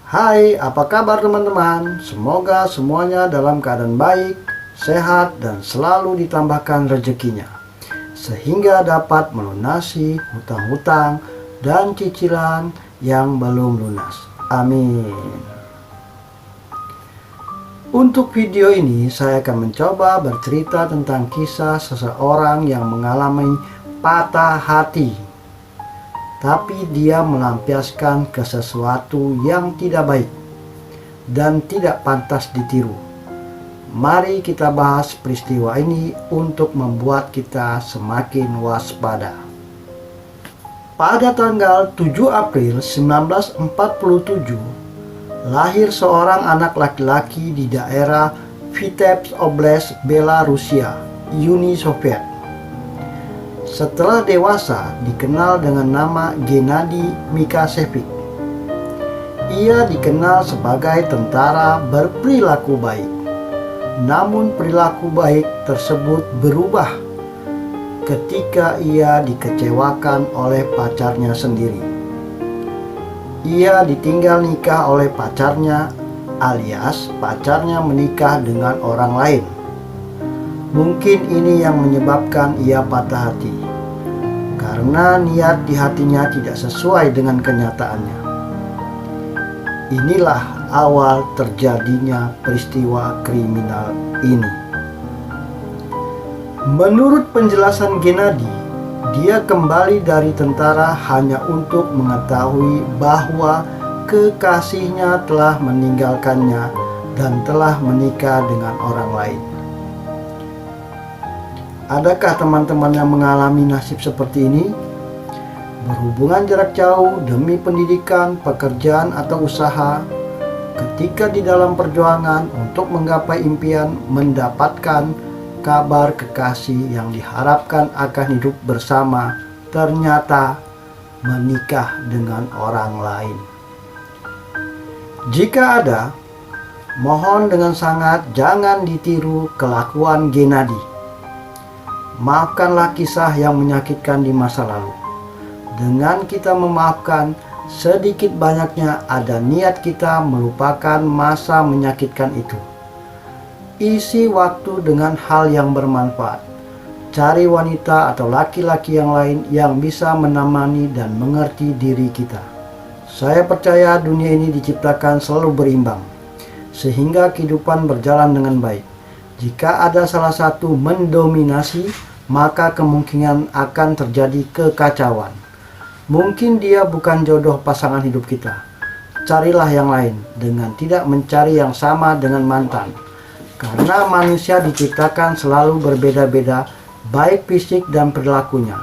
Hai, apa kabar teman-teman? Semoga semuanya dalam keadaan baik, sehat, dan selalu ditambahkan rezekinya, sehingga dapat melunasi hutang-hutang dan cicilan yang belum lunas. Amin. Untuk video ini, saya akan mencoba bercerita tentang kisah seseorang yang mengalami patah hati, tapi dia melampiaskan ke sesuatu yang tidak baik dan tidak pantas ditiru. Mari kita bahas peristiwa ini untuk membuat kita semakin waspada. Pada tanggal 7 April 1947, lahir seorang anak laki-laki di daerah Vitebsk Oblast, Belarusia, Uni Soviet. Setelah dewasa, dikenal dengan nama Gennady Mikasevich. Ia dikenal sebagai tentara berperilaku baik. Namun perilaku baik tersebut berubah ketika ia dikecewakan oleh pacarnya sendiri. Ia ditinggal nikah oleh pacarnya, alias pacarnya menikah dengan orang lain. Mungkin ini yang menyebabkan ia patah hati, karena niat di hatinya tidak sesuai dengan kenyataannya. Inilah awal terjadinya peristiwa kriminal ini. Menurut penjelasan Gennady, dia kembali dari tentara hanya untuk mengetahui bahwa kekasihnya telah meninggalkannya dan telah menikah dengan orang lain. Adakah teman-teman yang mengalami nasib seperti ini? Berhubungan jarak jauh demi pendidikan, pekerjaan, atau usaha. Ketika di dalam perjuangan untuk menggapai impian, mendapatkan kabar kekasih yang diharapkan akan hidup bersama, ternyata menikah dengan orang lain. Jika ada, mohon dengan sangat jangan ditiru kelakuan Gennady. Maafkanlah kisah yang menyakitkan di masa lalu. Dengan kita memaafkan, sedikit banyaknya ada niat kita melupakan masa menyakitkan itu. Isi waktu dengan hal yang bermanfaat. Cari wanita atau laki-laki yang lain yang bisa menemani dan mengerti diri kita. Saya percaya dunia ini diciptakan selalu berimbang, sehingga kehidupan berjalan dengan baik. Jika ada salah satu mendominasi, maka kemungkinan akan terjadi kekacauan. Mungkin dia bukan jodoh pasangan hidup kita. Carilah yang lain dengan tidak mencari yang sama dengan mantan. Karena manusia diciptakan selalu berbeda-beda, baik fisik dan perilakunya.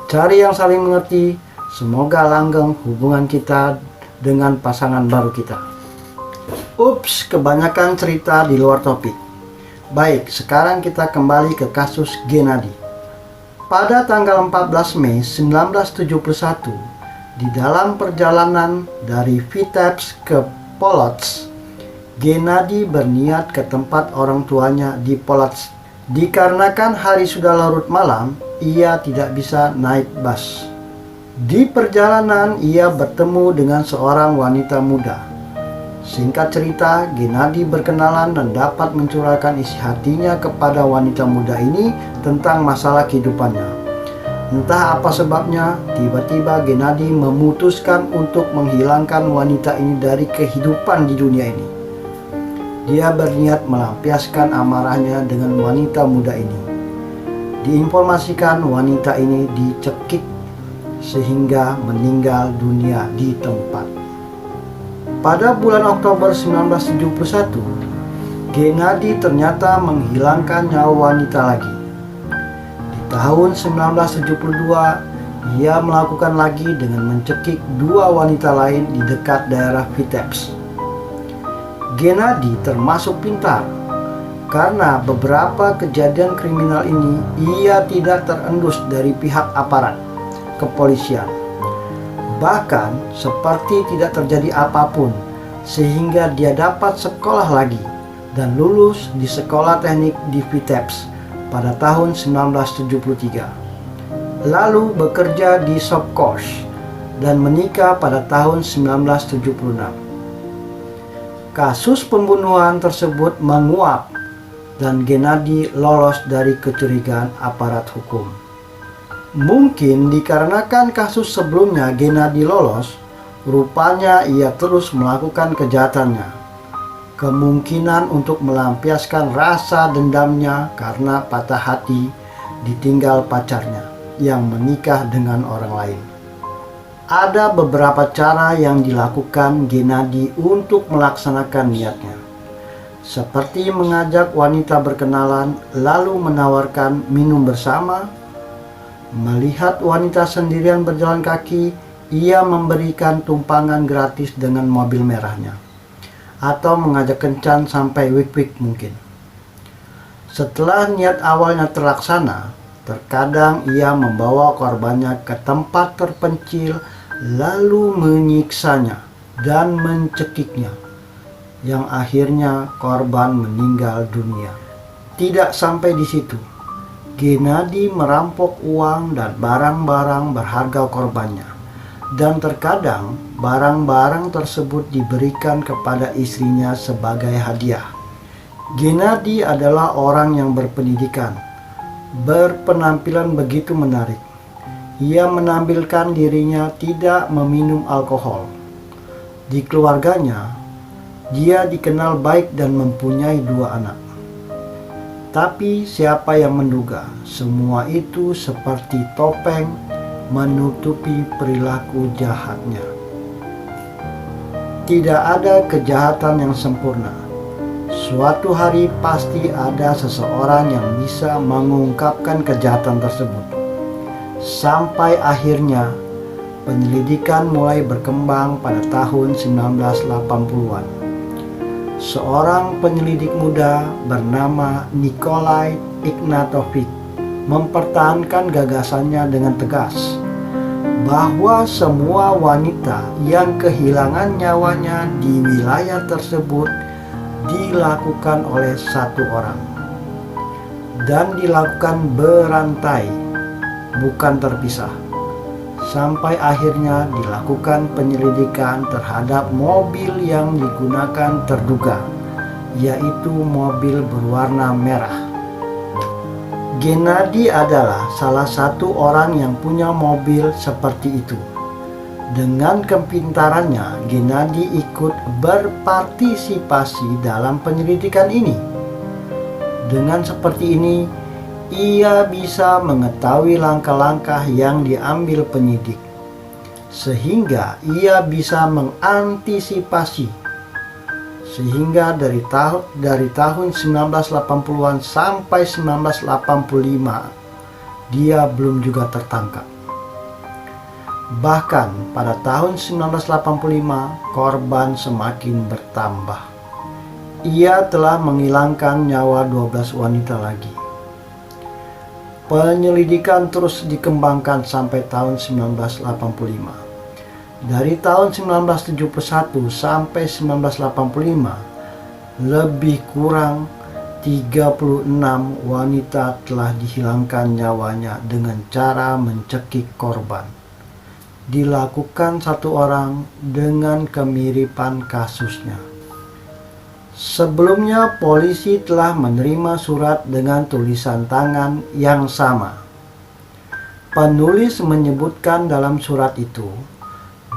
Cari yang saling mengerti, semoga langgeng hubungan kita dengan pasangan baru kita. Ups, kebanyakan cerita di luar topik. Baik, sekarang kita kembali ke kasus Gennady. Pada tanggal 14 Mei 1971, di dalam perjalanan dari Vitebsk ke Polotsk, Gennady berniat ke tempat orang tuanya di Polotsk. Dikarenakan hari sudah larut malam, ia tidak bisa naik bus. Di perjalanan, ia bertemu dengan seorang wanita muda. Singkat cerita, Gennady berkenalan dan dapat mencurahkan isi hatinya kepada wanita muda ini tentang masalah kehidupannya. Entah apa sebabnya, tiba-tiba Gennady memutuskan untuk menghilangkan wanita ini dari kehidupan di dunia ini. Dia berniat melampiaskan amarahnya dengan wanita muda ini. Diinformasikan wanita ini dicekik sehingga meninggal dunia di tempat. Pada bulan Oktober 1971, Gennady ternyata menghilangkan nyawa wanita lagi. Di tahun 1972, ia melakukan lagi dengan mencekik dua wanita lain di dekat daerah Vitebsk. Gennady termasuk pintar, karena beberapa kejadian kriminal ini ia tidak terendus dari pihak aparat kepolisian. Bahkan seperti tidak terjadi apapun, sehingga dia dapat sekolah lagi dan lulus di sekolah teknik di Vitebsk pada tahun 1973. Lalu bekerja di Sovkhoz dan menikah pada tahun 1976. Kasus pembunuhan tersebut menguap dan Gennady lolos dari kecurigaan aparat hukum. Mungkin dikarenakan kasus sebelumnya Gennady lolos, rupanya ia terus melakukan kejahatannya. Kemungkinan untuk melampiaskan rasa dendamnya karena patah hati ditinggal pacarnya yang menikah dengan orang lain. Ada beberapa cara yang dilakukan Gennady untuk melaksanakan niatnya, seperti mengajak wanita berkenalan lalu menawarkan minum bersama. Melihat wanita sendirian berjalan kaki, ia memberikan tumpangan gratis dengan mobil merahnya, atau mengajak kencan sampai wik-wik mungkin. Setelah niat awalnya terlaksana, terkadang ia membawa korbannya ke tempat terpencil lalu menyiksanya dan mencekiknya, yang akhirnya korban meninggal dunia. Tidak sampai di situ, Gennady merampok uang dan barang-barang berharga korbannya, dan terkadang barang-barang tersebut diberikan kepada istrinya sebagai hadiah. Gennady adalah orang yang berpendidikan, berpenampilan begitu menarik. Ia menampilkan dirinya tidak meminum alkohol. Di keluarganya, dia dikenal baik dan mempunyai 2 anak. Tapi siapa yang menduga semua itu seperti topeng menutupi perilaku jahatnya. Tidak ada kejahatan yang sempurna. Suatu hari pasti ada seseorang yang bisa mengungkapkan kejahatan tersebut. Sampai akhirnya penyelidikan mulai berkembang pada tahun 1980-an. Seorang penyelidik muda bernama Nikolai Ignatovich mempertahankan gagasannya dengan tegas bahwa semua wanita yang kehilangan nyawanya di wilayah tersebut dilakukan oleh satu orang, dan dilakukan berantai, bukan terpisah. Sampai akhirnya dilakukan penyelidikan terhadap mobil yang digunakan terduga, yaitu mobil berwarna merah. Gennady adalah salah satu orang yang punya mobil seperti itu. Dengan kepintarannya, Gennady ikut berpartisipasi dalam penyelidikan ini. Dengan seperti ini, ia bisa mengetahui langkah-langkah yang diambil penyidik, sehingga ia bisa mengantisipasi. Sehingga dari tahun 1980-an sampai 1985, dia belum juga tertangkap. Bahkan pada tahun 1985, korban semakin bertambah. Ia telah menghilangkan nyawa 12 wanita lagi. Penyelidikan terus dikembangkan sampai tahun 1985. Dari tahun 1971 sampai 1985, lebih kurang 36 wanita telah dihilangkan nyawanya dengan cara mencekik korban. Dilakukan satu orang dengan kemiripan kasusnya. Sebelumnya polisi telah menerima surat dengan tulisan tangan yang sama. Penulis menyebutkan dalam surat itu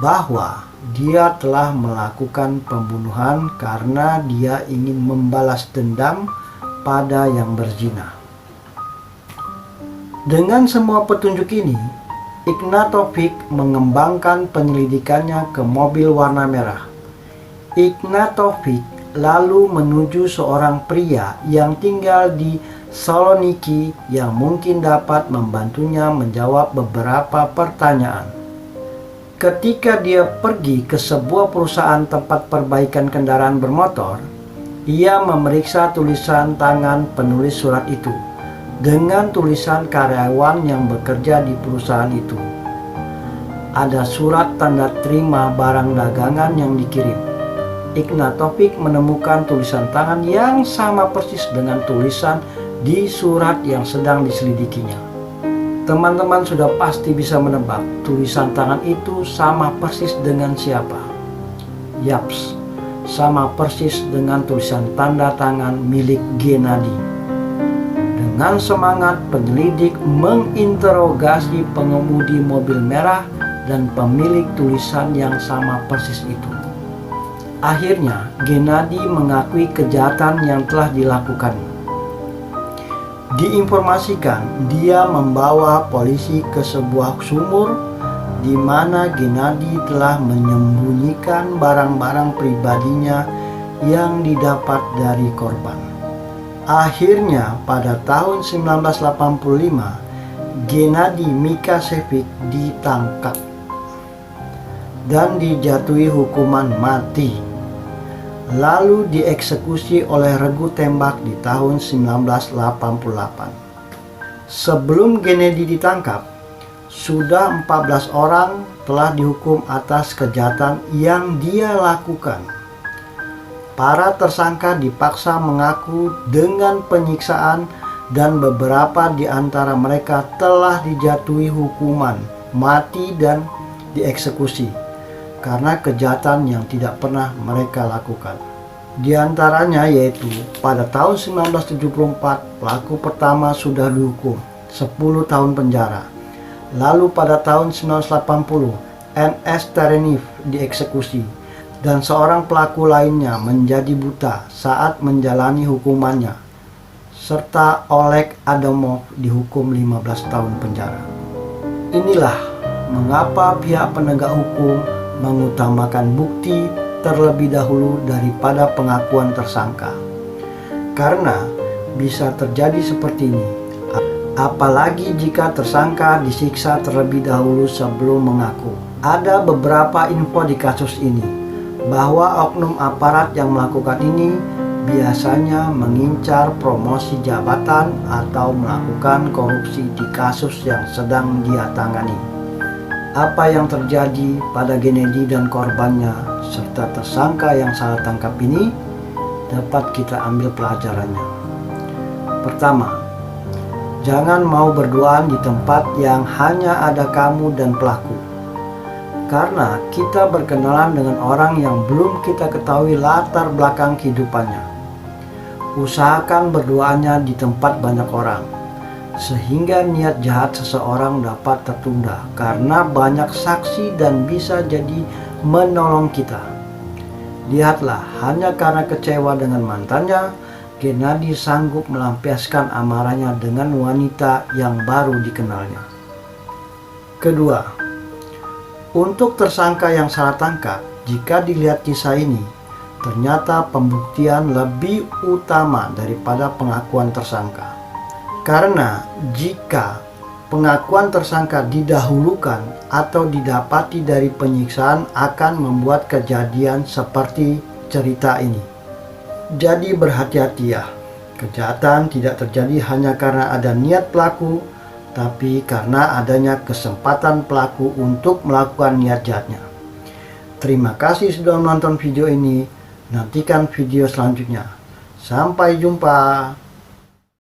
bahwa dia telah melakukan pembunuhan karena dia ingin membalas dendam pada yang berzina. Dengan semua petunjuk ini, Ignatovich mengembangkan penyelidikannya ke mobil warna merah. Ignatovich lalu menuju seorang pria yang tinggal di Saloniki yang mungkin dapat membantunya menjawab beberapa pertanyaan. Ketika dia pergi ke sebuah perusahaan tempat perbaikan kendaraan bermotor, ia memeriksa tulisan tangan penulis surat itu dengan tulisan karyawan yang bekerja di perusahaan itu. Ada surat tanda terima barang dagangan yang dikirim. Ignatovich menemukan tulisan tangan yang sama persis dengan tulisan di surat yang sedang diselidikinya. Teman-teman sudah pasti bisa menebak tulisan tangan itu sama persis dengan siapa. Yaps, sama persis dengan tulisan tanda tangan milik Gennady. Dengan semangat, penyelidik menginterogasi pengemudi mobil merah dan pemilik tulisan yang sama persis itu. Akhirnya, Gennady mengakui kejahatan yang telah dilakukan. Diinformasikan, dia membawa polisi ke sebuah sumur di mana Gennady telah menyembunyikan barang-barang pribadinya yang didapat dari korban. Akhirnya, pada tahun 1985, Gennady Mikasevich ditangkap dan dijatuhi hukuman mati, lalu dieksekusi oleh regu tembak di tahun 1988. Sebelum Gennady ditangkap, sudah 14 orang telah dihukum atas kejahatan yang dia lakukan. Para tersangka dipaksa mengaku dengan penyiksaan dan beberapa di antara mereka telah dijatuhi hukuman mati dan dieksekusi karena kejahatan yang tidak pernah mereka lakukan. Di antaranya yaitu pada tahun 1974 pelaku pertama sudah dihukum 10 tahun penjara. Lalu pada tahun 1980 NS Terenev dieksekusi dan seorang pelaku lainnya menjadi buta saat menjalani hukumannya, serta Oleg Adamov dihukum 15 tahun penjara. Inilah mengapa pihak penegak hukum mengutamakan bukti terlebih dahulu daripada pengakuan tersangka. Karena bisa terjadi seperti ini, apalagi jika tersangka disiksa terlebih dahulu sebelum mengaku. Ada beberapa info di kasus ini, bahwa oknum aparat yang melakukan ini biasanya mengincar promosi jabatan atau melakukan korupsi di kasus yang sedang dia tangani. Apa yang terjadi pada Gennady dan korbannya serta tersangka yang salah tangkap ini dapat kita ambil pelajarannya. Pertama, jangan mau berduaan di tempat yang hanya ada kamu dan pelaku. Karena kita berkenalan dengan orang yang belum kita ketahui latar belakang kehidupannya. Usahakan berduaannya di tempat banyak orang, sehingga niat jahat seseorang dapat tertunda karena banyak saksi dan bisa jadi menolong kita. Lihatlah, hanya karena kecewa dengan mantannya, Gennady sanggup melampiaskan amarahnya dengan wanita yang baru dikenalnya. Kedua, untuk tersangka yang salah tangkap, jika dilihat kisah ini, ternyata pembuktian lebih utama daripada pengakuan tersangka. Karena jika pengakuan tersangka didahulukan atau didapati dari penyiksaan akan membuat kejadian seperti cerita ini. Jadi berhati-hati ya, kejahatan tidak terjadi hanya karena ada niat pelaku, tapi karena adanya kesempatan pelaku untuk melakukan niat jahatnya. Terima kasih sudah menonton video ini, nantikan video selanjutnya. Sampai jumpa.